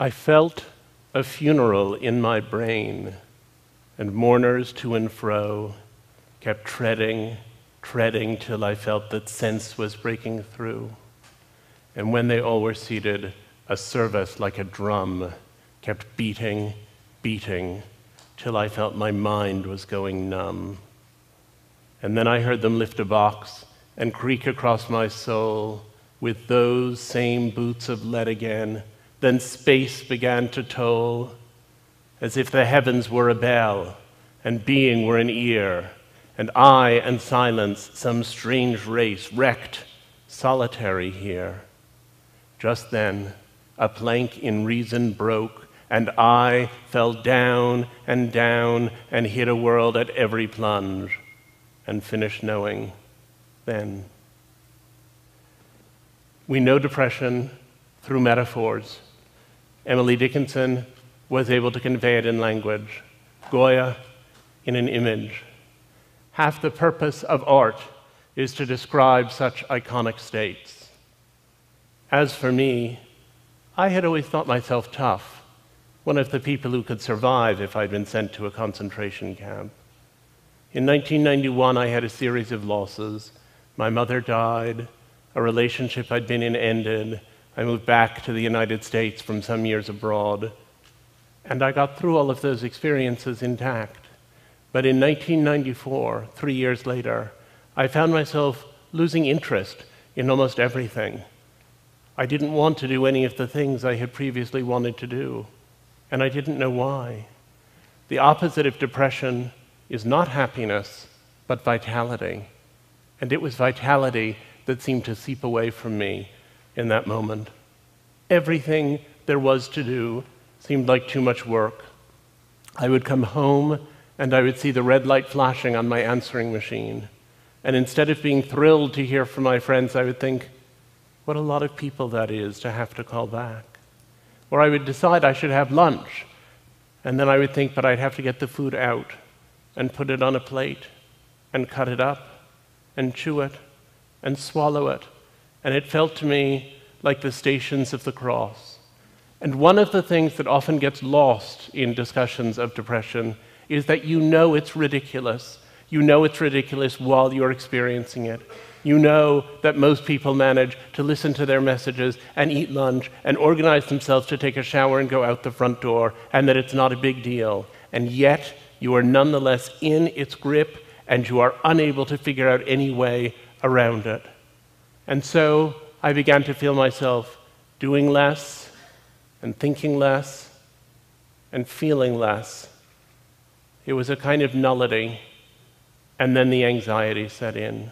I felt a funeral in my brain, and mourners to and fro kept treading till I felt that sense was breaking through. And when they all were seated, a service like a drum kept beating, till I felt my mind was going numb. And then I heard them lift a box and creak across my soul with those same boots of lead again. Then space began to toll, as if the heavens were a bell and being were an ear, and I and silence some strange race wrecked, solitary here. Just then, a plank in reason broke, and I fell down and hit a world at every plunge, and finished knowing then. We know depression through metaphors. Emily Dickinson was able to convey it in language, Goya in an image. Half the purpose of art is to describe such iconic states. As for me, I had always thought myself tough, one of the people who could survive if I'd been sent to a concentration camp. In 1991, I had a series of losses. My mother died, a relationship I'd been in ended, I moved back to the United States from some years abroad, and I got through all of those experiences intact. But in 1994, 3 years later, I found myself losing interest in almost everything. I didn't want to do any of the things I had previously wanted to do, and I didn't know why. The opposite of depression is not happiness, but vitality. And it was vitality that seemed to seep away from me in that moment. Everything there was to do seemed like too much work. I would come home and I would see the red light flashing on my answering machine. And instead of being thrilled to hear from my friends, I would think, what a lot of people that is to have to call back. Or I would decide I should have lunch, and then I would think, but I'd have to get the food out and put it on a plate and cut it up and chew it and swallow it. And it felt to me like the Stations of the Cross. And one of the things that often gets lost in discussions of depression is that you know it's ridiculous. You know it's ridiculous while you're experiencing it. You know that most people manage to listen to their messages and eat lunch and organize themselves to take a shower and go out the front door, and that it's not a big deal. And yet, you are nonetheless in its grip, and you are unable to figure out any way around it. And so, I began to feel myself doing less, and thinking less, and feeling less. It was a kind of nullity, and then the anxiety set in.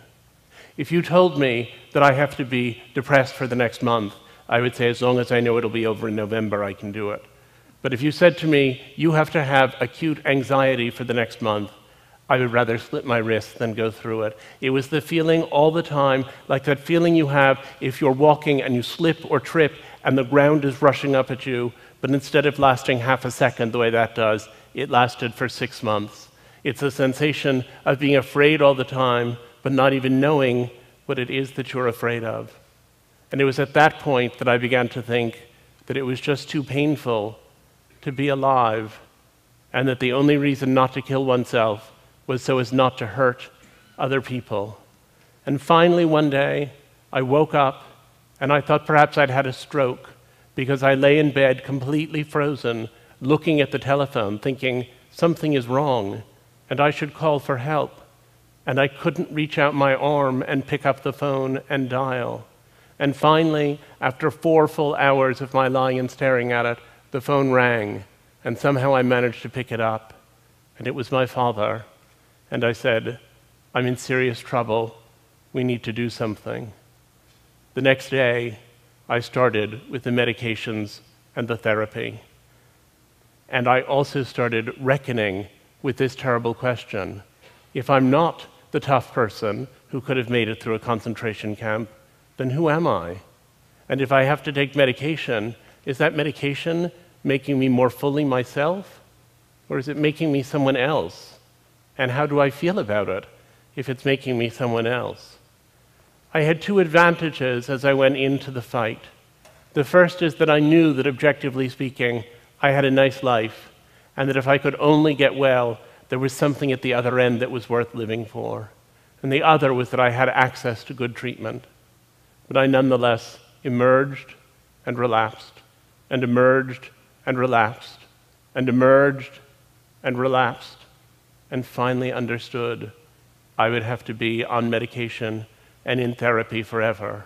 If you told me that I have to be depressed for the next month, I would say, as long as I know it'll be over in November, I can do it. But if you said to me, you have to have acute anxiety for the next month, I would rather slit my wrist than go through it. It was the feeling all the time, like that feeling you have if you're walking and you slip or trip and the ground is rushing up at you, but instead of lasting half a second the way that does, it lasted for 6 months. It's a sensation of being afraid all the time, but not even knowing what it is that you're afraid of. And it was at that point that I began to think that it was just too painful to be alive, and that the only reason not to kill oneself was so as not to hurt other people. And finally one day, I woke up and I thought perhaps I'd had a stroke, because I lay in bed completely frozen, looking at the telephone, thinking something is wrong and I should call for help. And I couldn't reach out my arm and pick up the phone and dial. And finally, after 4 full hours of my lying and staring at it, the phone rang, and somehow I managed to pick it up. And it was my father. And I said, I'm in serious trouble. We need to do something. The next day, I started with the medications and the therapy. And I also started reckoning with this terrible question. If I'm not the tough person who could have made it through a concentration camp, then who am I? And if I have to take medication, is that medication making me more fully myself? Or is it making me someone else? And how do I feel about it if it's making me someone else? I had 2 advantages as I went into the fight. The first is that I knew that, objectively speaking, I had a nice life, and that if I could only get well, there was something at the other end that was worth living for. And the other was that I had access to good treatment. But I nonetheless emerged and relapsed, and emerged and relapsed, and emerged and relapsed, and finally understood I would have to be on medication and in therapy forever.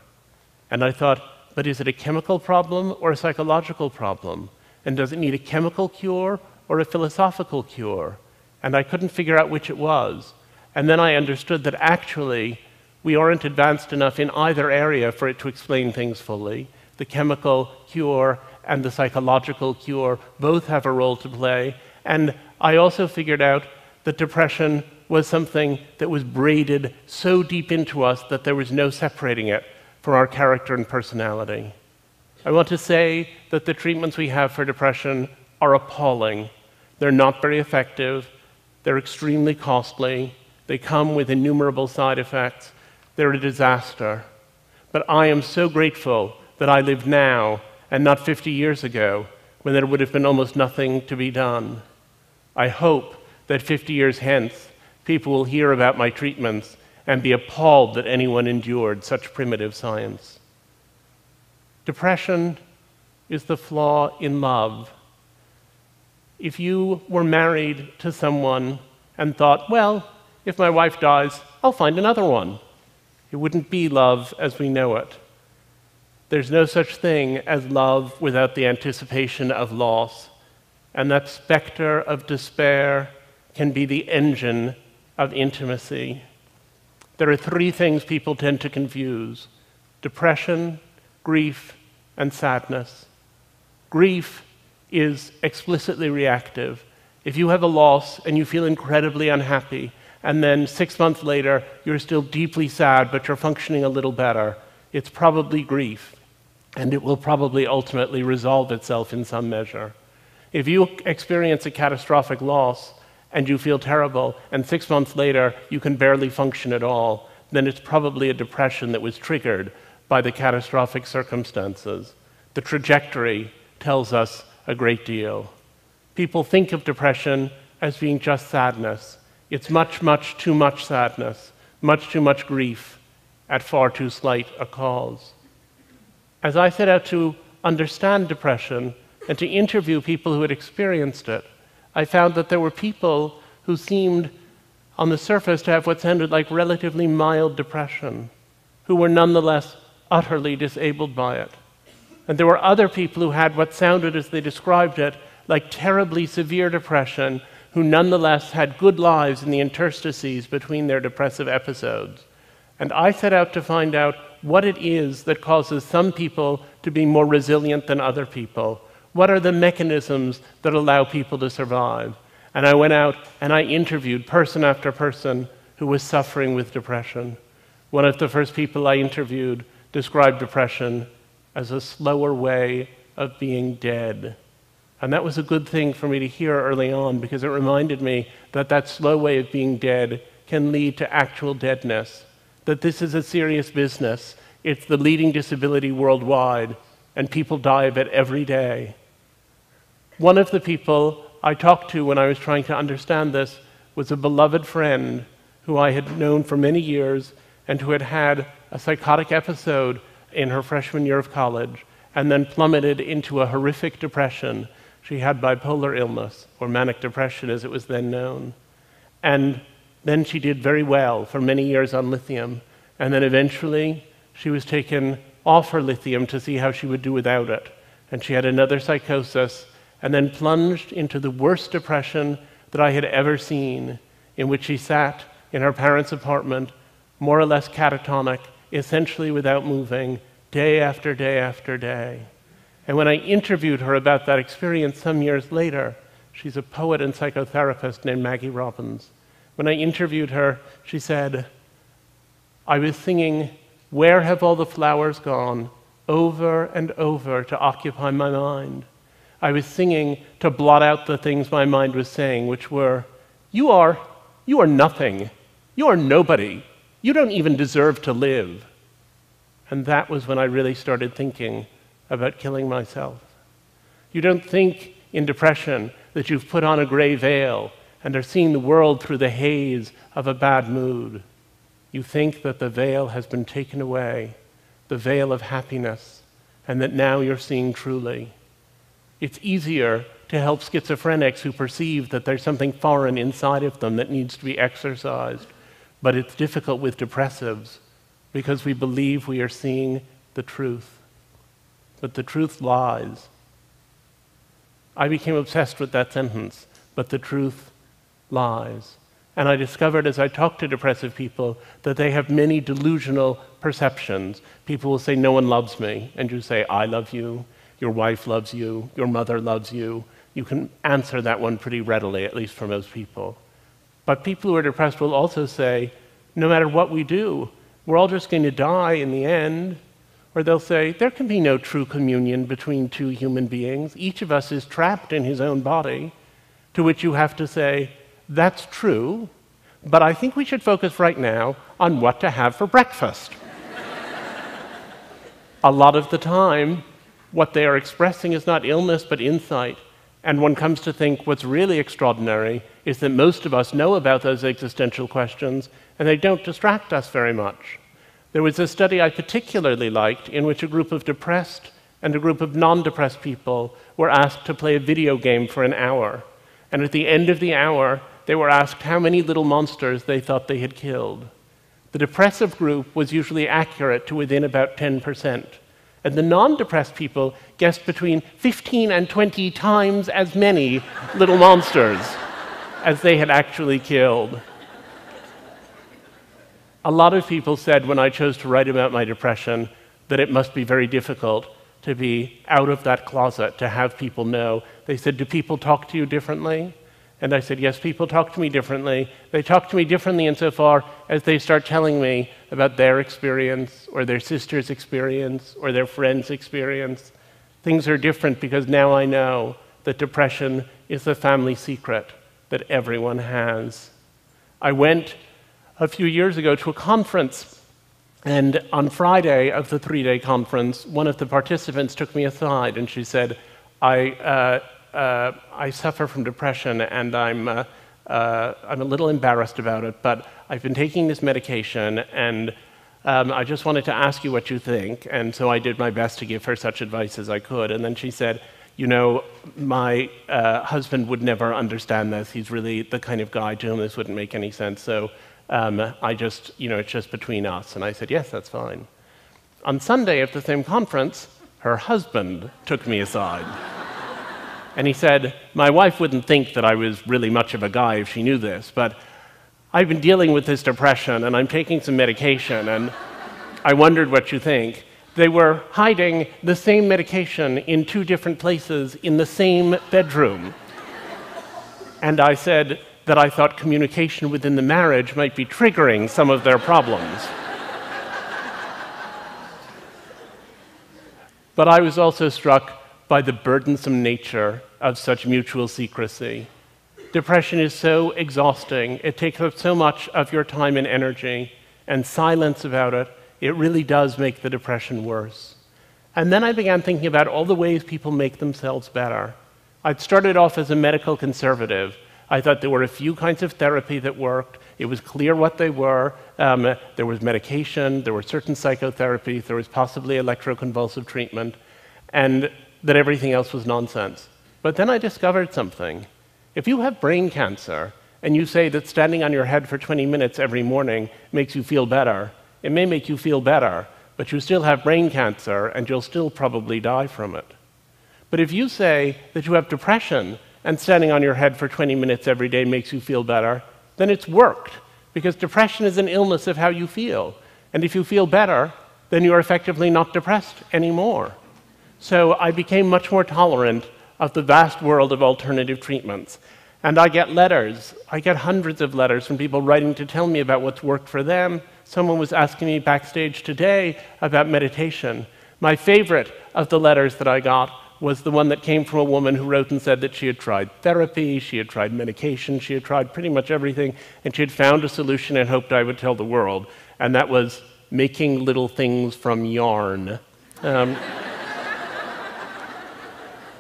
And I thought, but is it a chemical problem or a psychological problem? And does it need a chemical cure or a philosophical cure? And I couldn't figure out which it was. And then I understood that actually we aren't advanced enough in either area for it to explain things fully. The chemical cure and the psychological cure both have a role to play. And I also figured out that depression was something that was braided so deep into us that there was no separating it from our character and personality. I want to say that the treatments we have for depression are appalling. They're not very effective. They're extremely costly. They come with innumerable side effects. They're a disaster. But I am so grateful that I live now and not 50 years ago, when there would have been almost nothing to be done. I hope that 50 years hence, people will hear about my treatments and be appalled that anyone endured such primitive science. Depression is the flaw in love. If you were married to someone and thought, well, if my wife dies, I'll find another one, it wouldn't be love as we know it. There's no such thing as love without the anticipation of loss, and that specter of despair can be the engine of intimacy. There are three things people tend to confuse: depression, grief, and sadness. Grief is explicitly reactive. If you have a loss and you feel incredibly unhappy, and then 6 months later you're still deeply sad but you're functioning a little better, it's probably grief, and it will probably ultimately resolve itself in some measure. If you experience a catastrophic loss and you feel terrible, and 6 months later you can barely function at all, then it's probably a depression that was triggered by the catastrophic circumstances. The trajectory tells us a great deal. People think of depression as being just sadness. It's much, much too much sadness, much too much grief at far too slight a cause. As I set out to understand depression and to interview people who had experienced it, I found that there were people who seemed, on the surface, to have what sounded like relatively mild depression, who were nonetheless utterly disabled by it. And there were other people who had what sounded, as they described it, like terribly severe depression, who nonetheless had good lives in the interstices between their depressive episodes. And I set out to find out what it is that causes some people to be more resilient than other people. What are the mechanisms that allow people to survive? And I went out and I interviewed person after person who was suffering with depression. One of the first people I interviewed described depression as a slower way of being dead. And that was a good thing for me to hear early on, because it reminded me that that slow way of being dead can lead to actual deadness, that this is a serious business. It's the leading disability worldwide, and people die of it every day. One of the people I talked to when I was trying to understand this was a beloved friend who I had known for many years and who had had a psychotic episode in her freshman year of college and then plummeted into a horrific depression. She had bipolar illness, or manic depression as it was then known. And then she did very well for many years on lithium, and then eventually she was taken off her lithium to see how she would do without it. And she had another psychosis, and then plunged into the worst depression that I had ever seen, in which she sat in her parents' apartment, more or less catatonic, essentially without moving, day after day after day. And when I interviewed her about that experience some years later, she's a poet and psychotherapist named Maggie Robbins. When I interviewed her, she said, I was singing, "Where Have All the Flowers Gone?" over and over to occupy my mind. I was singing to blot out the things my mind was saying, which were, you are nothing. You are nobody. You don't even deserve to live. And that was when I really started thinking about killing myself. You don't think in depression that you've put on a gray veil and are seeing the world through the haze of a bad mood. You think that the veil has been taken away, the veil of happiness, and that now you're seeing truly. It's easier to help schizophrenics who perceive that there's something foreign inside of them that needs to be exorcised, but it's difficult with depressives because we believe we are seeing the truth. But the truth lies. I became obsessed with that sentence, but the truth lies. And I discovered as I talked to depressive people that they have many delusional perceptions. People will say, no one loves me, and you say, I love you, your wife loves you, your mother loves you. You can answer that one pretty readily, at least for most people. But people who are depressed will also say, no matter what we do, we're all just going to die in the end. Or they'll say, there can be no true communion between two human beings. Each of us is trapped in his own body, to which you have to say, that's true, but I think we should focus right now on what to have for breakfast. A lot of the time, what they are expressing is not illness, but insight. And one comes to think what's really extraordinary is that most of us know about those existential questions, and they don't distract us very much. There was a study I particularly liked in which a group of depressed and a group of non-depressed people were asked to play a video game for an hour. And at the end of the hour, they were asked how many little monsters they thought they had killed. The depressive group was usually accurate to within about 10%. And the non-depressed people guessed between 15 and 20 times as many little monsters as they had actually killed. A lot of people said when I chose to write about my depression that it must be very difficult to be out of that closet, to have people know. They said, do people talk to you differently? And I said, yes, people talk to me differently. They talk to me differently insofar as they start telling me about their experience, or their sister's experience, or their friend's experience. Things are different because now I know that depression is a family secret that everyone has. I went a few years ago to a conference, and on Friday of the 3-day conference, one of the participants took me aside and she said, I suffer from depression and I'm a little embarrassed about it, but I've been taking this medication and I just wanted to ask you what you think. And so I did my best to give her such advice as I could. And then she said, you know, my husband would never understand this. He's really the kind of guy to whom this wouldn't make any sense. So it's just between us. And I said, yes, that's fine. On Sunday at the same conference, her husband took me aside. And he said, my wife wouldn't think that I was really much of a guy if she knew this, but I've been dealing with this depression and I'm taking some medication and I wondered what you think. They were hiding the same medication in 2 different places in the same bedroom. And I said that I thought communication within the marriage might be triggering some of their problems. But I was also struck by the burdensome nature of such mutual secrecy. Depression is so exhausting. It takes up so much of your time and energy, and silence about it, it really does make the depression worse. And then I began thinking about all the ways people make themselves better. I'd started off as a medical conservative. I thought there were a few kinds of therapy that worked. It was clear what they were. There was medication, there were certain psychotherapies, there was possibly electroconvulsive treatment, and that everything else was nonsense. But then I discovered something. If you have brain cancer and you say that standing on your head for 20 minutes every morning makes you feel better, it may make you feel better, but you still have brain cancer and you'll still probably die from it. But if you say that you have depression and standing on your head for 20 minutes every day makes you feel better, then it's worked, because depression is an illness of how you feel. And if you feel better, then you're effectively not depressed anymore. So I became much more tolerant of the vast world of alternative treatments. And I get letters. I get hundreds of letters from people writing to tell me about what's worked for them. Someone was asking me backstage today about meditation. My favorite of the letters that I got was the one that came from a woman who wrote and said that she had tried therapy, she had tried medication, she had tried pretty much everything, and she had found a solution and hoped I would tell the world. And that was making little things from yarn.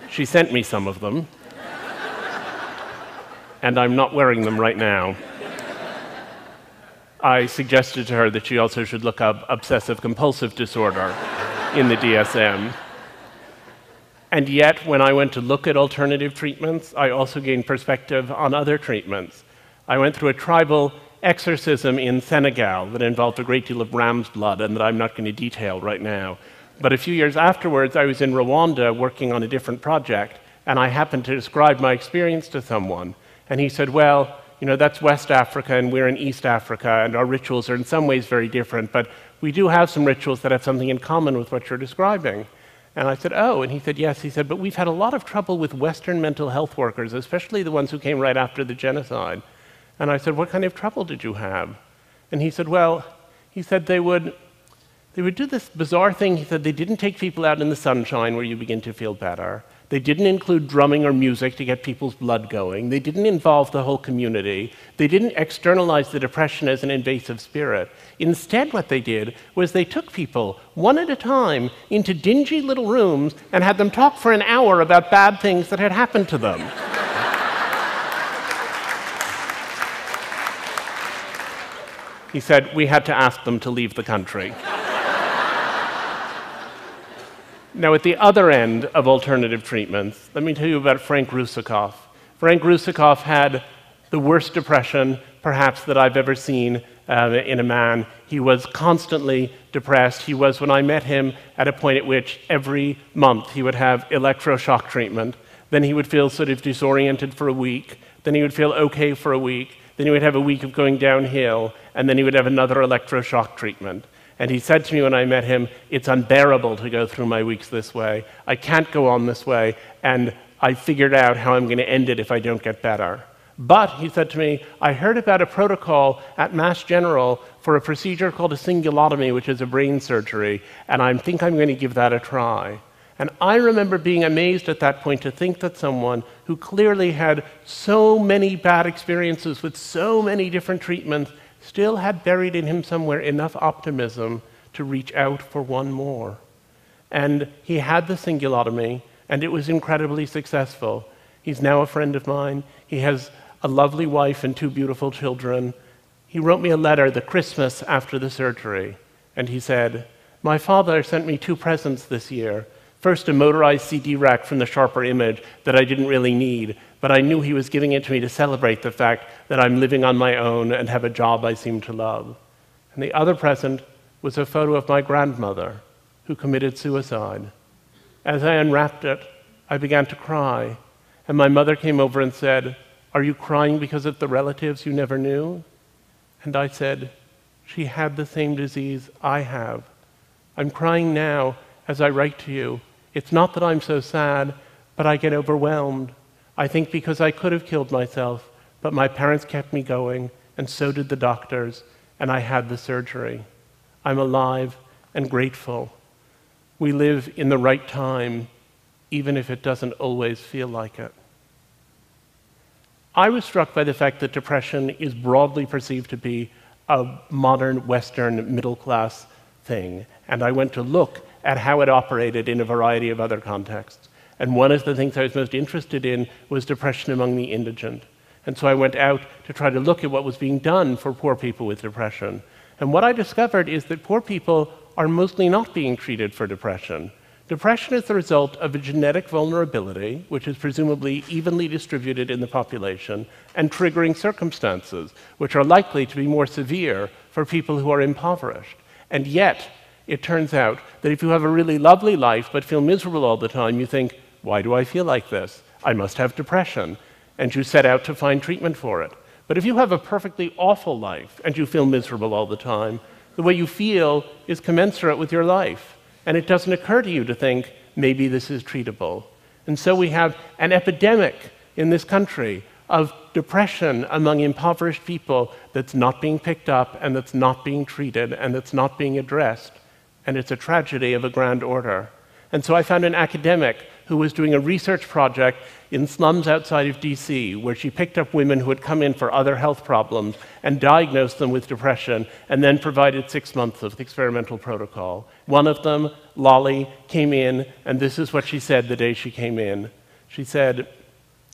She sent me some of them, and I'm not wearing them right now. I suggested to her that she also should look up obsessive-compulsive disorder in the DSM. And yet, when I went to look at alternative treatments, I also gained perspective on other treatments. I went through a tribal exorcism in Senegal that involved a great deal of ram's blood and that I'm not going to detail right now. But a few years afterwards, I was in Rwanda working on a different project, and I happened to describe my experience to someone. And he said, well, you know, that's West Africa and we're in East Africa, and our rituals are in some ways very different, but we do have some rituals that have something in common with what you're describing. And I said, oh, and he said, yes. He said, but we've had a lot of trouble with Western mental health workers, especially the ones who came right after the genocide. And I said, what kind of trouble did you have? And he said, well, he said they would do this bizarre thing. He said they didn't take people out in the sunshine where you begin to feel better. They didn't include drumming or music to get people's blood going. They didn't involve the whole community. They didn't externalize the depression as an invasive spirit. Instead, what they did was they took people, one at a time, into dingy little rooms and had them talk for an hour about bad things that had happened to them. He said, we had to ask them to leave the country. Now, at the other end of alternative treatments, let me tell you about Frank Russakoff. Frank Russakoff had the worst depression, perhaps, that I've ever seen in a man. He was constantly depressed. He was, when I met him, at a point at which every month he would have electroshock treatment. Then he would feel sort of disoriented for a week. Then he would feel okay for a week. Then he would have a week of going downhill. And then he would have another electroshock treatment. And he said to me when I met him, it's unbearable to go through my weeks this way. I can't go on this way, and I figured out how I'm going to end it if I don't get better. But, he said to me, I heard about a protocol at Mass General for a procedure called a cingulotomy, which is a brain surgery, and I think I'm going to give that a try. And I remember being amazed at that point to think that someone who clearly had so many bad experiences with so many different treatments still had buried in him somewhere enough optimism to reach out for one more. And he had the cingulotomy, and it was incredibly successful. He's now a friend of mine. He has a lovely wife and 2 beautiful children. He wrote me a letter the Christmas after the surgery, and he said, my father sent me 2 presents this year. First, a motorized CD rack from the Sharper Image that I didn't really need, but I knew he was giving it to me to celebrate the fact that I'm living on my own and have a job I seem to love. And the other present was a photo of my grandmother, who committed suicide. As I unwrapped it, I began to cry, and my mother came over and said, are you crying because of the relatives you never knew? And I said, she had the same disease I have. I'm crying now as I write to you. It's not that I'm so sad, but I get overwhelmed. I think because I could have killed myself, but my parents kept me going, and so did the doctors, and I had the surgery. I'm alive and grateful. We live in the right time, even if it doesn't always feel like it. I was struck by the fact that depression is broadly perceived to be a modern Western middle-class thing, and I went to look at how it operated in a variety of other contexts. And one of the things I was most interested in was depression among the indigent. And so I went out to try to look at what was being done for poor people with depression. And what I discovered is that poor people are mostly not being treated for depression. Depression is the result of a genetic vulnerability, which is presumably evenly distributed in the population, and triggering circumstances, which are likely to be more severe for people who are impoverished. And yet, it turns out that if you have a really lovely life but feel miserable all the time, you think, why do I feel like this? I must have depression. And you set out to find treatment for it. But if you have a perfectly awful life and you feel miserable all the time, the way you feel is commensurate with your life. And it doesn't occur to you to think, maybe this is treatable. And so we have an epidemic in this country of depression among impoverished people that's not being picked up and that's not being treated and that's not being addressed. And it's a tragedy of a grand order. And so I found an academic who was doing a research project in slums outside of DC, where she picked up women who had come in for other health problems and diagnosed them with depression, and then provided 6 months of the experimental protocol. One of them, Lolly, came in, and this is what she said the day she came in. She said,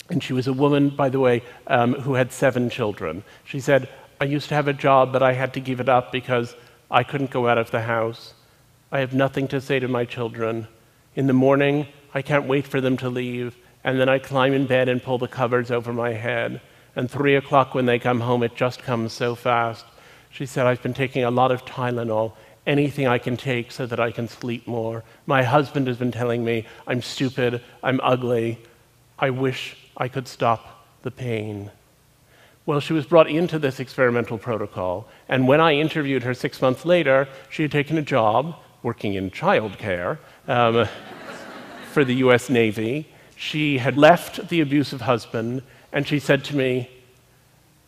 and she was a woman, by the way, who had 7 children. She said, "I used to have a job, but I had to give it up because I couldn't go out of the house. I have nothing to say to my children. In the morning, I can't wait for them to leave, and then I climb in bed and pull the covers over my head. And 3 o'clock when they come home, it just comes so fast." She said, "I've been taking a lot of Tylenol, anything I can take so that I can sleep more. My husband has been telling me I'm stupid, I'm ugly. I wish I could stop the pain." Well, she was brought into this experimental protocol, and when I interviewed her 6 months later, she had taken a job working in childcare for the US Navy. She had left the abusive husband, and she said to me,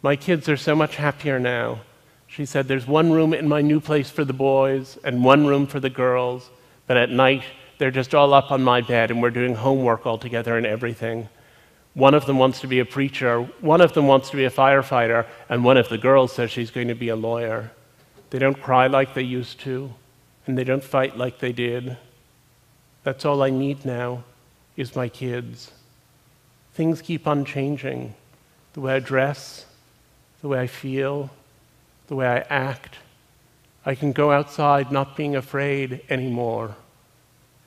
"My kids are so much happier now." She said, "There's one room in my new place for the boys and one room for the girls, but at night they're just all up on my bed and we're doing homework all together and everything. One of them wants to be a preacher, one of them wants to be a firefighter, and one of the girls says she's going to be a lawyer. They don't cry like they used to, and they don't fight like they did. That's all I need now, is my kids. Things keep on changing. The way I dress, the way I feel, the way I act. I can go outside not being afraid anymore,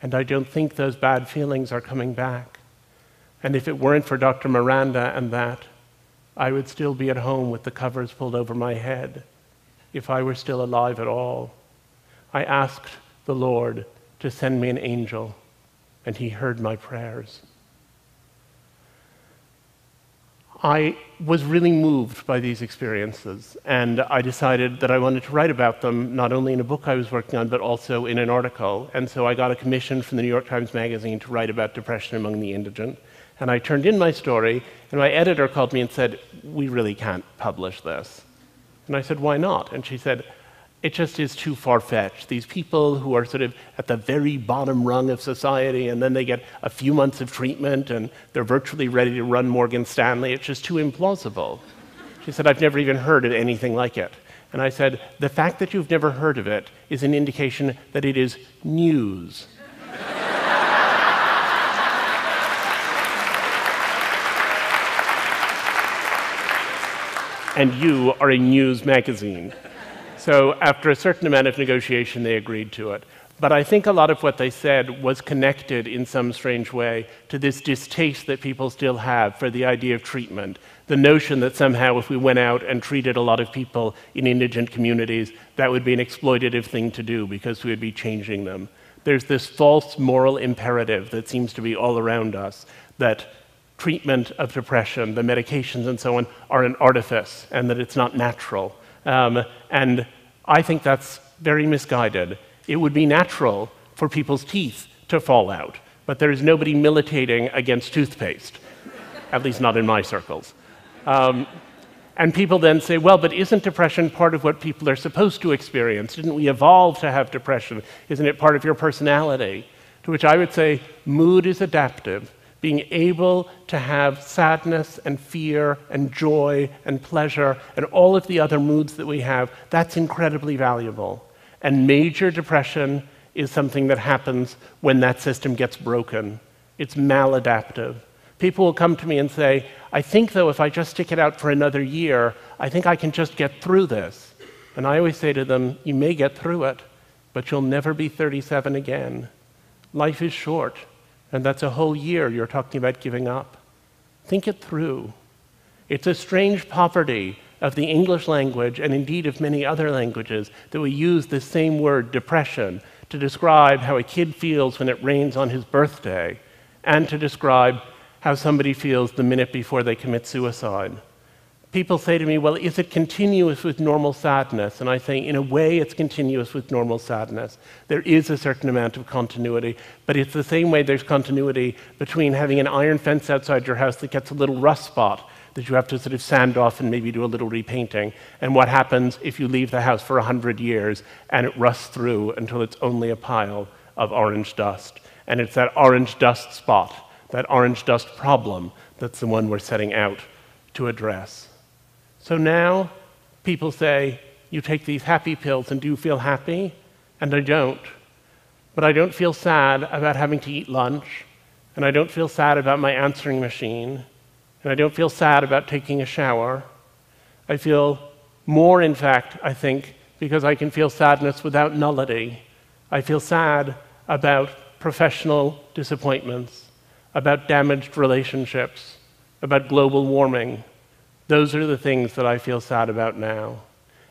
and I don't think those bad feelings are coming back. And if it weren't for Dr. Miranda and that, I would still be at home with the covers pulled over my head, if I were still alive at all. I asked the Lord to send me an angel, and he heard my prayers." I was really moved by these experiences, and I decided that I wanted to write about them, not only in a book I was working on, but also in an article. And so I got a commission from the New York Times Magazine to write about depression among the indigent. And I turned in my story, and my editor called me and said, "We really can't publish this." And I said, "Why not?" And she said, "It just is too far-fetched. These people who are sort of at the very bottom rung of society, and then they get a few months of treatment, and they're virtually ready to run Morgan Stanley. It's just too implausible." She said, "I've never even heard of anything like it." And I said, "The fact that you've never heard of it is an indication that it is news." And you are a news magazine. So after a certain amount of negotiation, they agreed to it. But I think a lot of what they said was connected in some strange way to this distaste that people still have for the idea of treatment, the notion that somehow if we went out and treated a lot of people in indigent communities, that would be an exploitative thing to do because we would be changing them. There's this false moral imperative that seems to be all around us, that treatment of depression, the medications and so on, are an artifice and that it's not natural. And I think that's very misguided. It would be natural for people's teeth to fall out, but there is nobody militating against toothpaste, at least not in my circles. And people then say, well, but isn't depression part of what people are supposed to experience? Didn't we evolve to have depression? Isn't it part of your personality? To which I would say, mood is adaptive. Being able to have sadness and fear and joy and pleasure and all of the other moods that we have, that's incredibly valuable. And major depression is something that happens when that system gets broken. It's maladaptive. People will come to me and say, I think, though, if I just stick it out for another year, I think I can just get through this. And I always say to them, you may get through it, but you'll never be 37 again. Life is short. And that's a whole year you're talking about giving up. Think it through. It's a strange poverty of the English language, and indeed of many other languages, that we use the same word, depression, to describe how a kid feels when it rains on his birthday, and to describe how somebody feels the minute before they commit suicide. People say to me, well, is it continuous with normal sadness? And I say, in a way, it's continuous with normal sadness. There is a certain amount of continuity, but it's the same way there's continuity between having an iron fence outside your house that gets a little rust spot that you have to sort of sand off and maybe do a little repainting, and what happens if you leave the house for 100 years and it rusts through until it's only a pile of orange dust. And it's that orange dust spot, that orange dust problem, that's the one we're setting out to address. So now people say, you take these happy pills and do you feel happy? And I don't. But I don't feel sad about having to eat lunch, and I don't feel sad about my answering machine, and I don't feel sad about taking a shower. I feel more, in fact, I think, because I can feel sadness without nullity. I feel sad about professional disappointments, about damaged relationships, about global warming. Those are the things that I feel sad about now.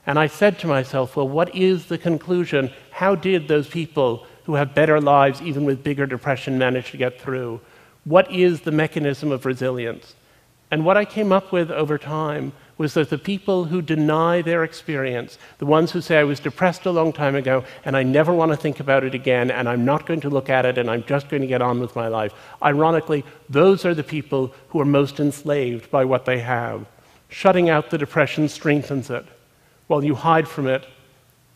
And I said to myself, well, what is the conclusion? How did those people who have better lives, even with bigger depression, manage to get through? What is the mechanism of resilience? And what I came up with over time was that the people who deny their experience, the ones who say, I was depressed a long time ago, and I never want to think about it again, and I'm not going to look at it, and I'm just going to get on with my life. Ironically, those are the people who are most enslaved by what they have. Shutting out the depression strengthens it. While you hide from it,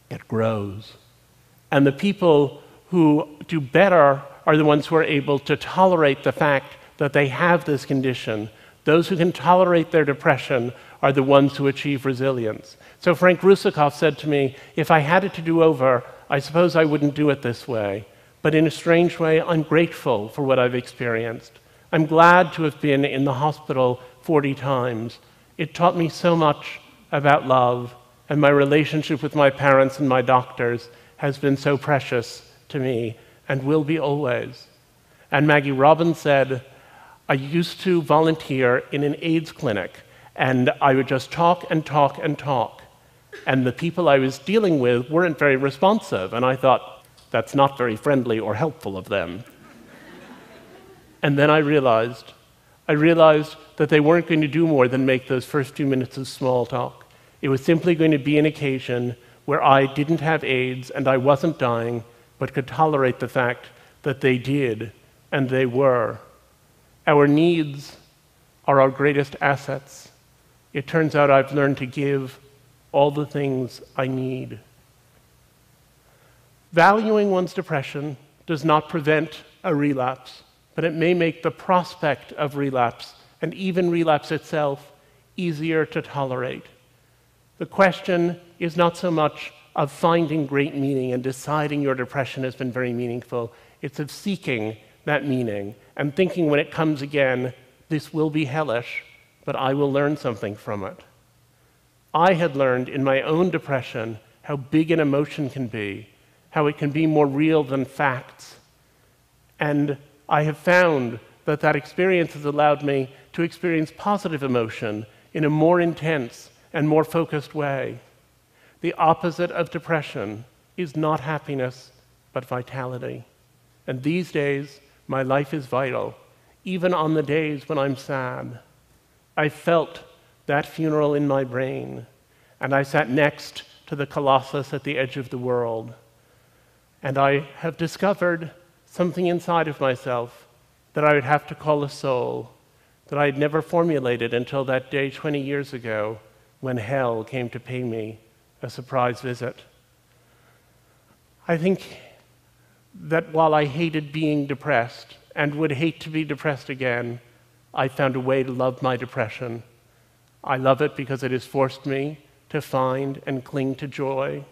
it grows. And the people who do better are the ones who are able to tolerate the fact that they have this condition. Those who can tolerate their depression are the ones who achieve resilience. So Frank Russakoff said to me, if I had it to do over, I suppose I wouldn't do it this way. But in a strange way, I'm grateful for what I've experienced. I'm glad to have been in the hospital 40 times. It taught me so much about love, and my relationship with my parents and my doctors has been so precious to me and will be always. And Maggie Robbins said, I used to volunteer in an AIDS clinic, and I would just talk and talk and talk. And the people I was dealing with weren't very responsive, and I thought, that's not very friendly or helpful of them. And then I realized that they weren't going to do more than make those first few minutes of small talk. It was simply going to be an occasion where I didn't have AIDS and I wasn't dying, but could tolerate the fact that they did, and they were. Our needs are our greatest assets. It turns out I've learned to give all the things I need. Valuing one's depression does not prevent a relapse, but it may make the prospect of relapse, and even relapse itself, easier to tolerate. The question is not so much of finding great meaning and deciding your depression has been very meaningful. It's of seeking that meaning and thinking when it comes again, this will be hellish, but I will learn something from it. I had learned in my own depression how big an emotion can be, how it can be more real than facts. And I have found that that experience has allowed me to experience positive emotion in a more intense and more focused way. The opposite of depression is not happiness, but vitality. And these days, my life is vital, even on the days when I'm sad. I felt that funeral in my brain, and I sat next to the colossus at the edge of the world. And I have discovered something inside of myself that I would have to call a soul, that I had never formulated until that day 20 years ago when hell came to pay me a surprise visit. I think that while I hated being depressed and would hate to be depressed again, I found a way to love my depression. I love it because it has forced me to find and cling to joy.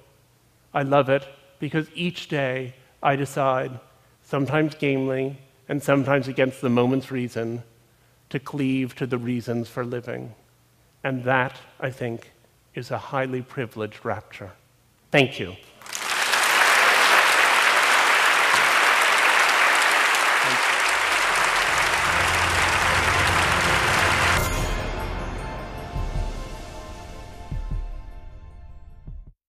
I love it because each day I decide, sometimes gamely and sometimes against the moment's reason, to cleave to the reasons for living. And that, I think, is a highly privileged rapture. Thank you.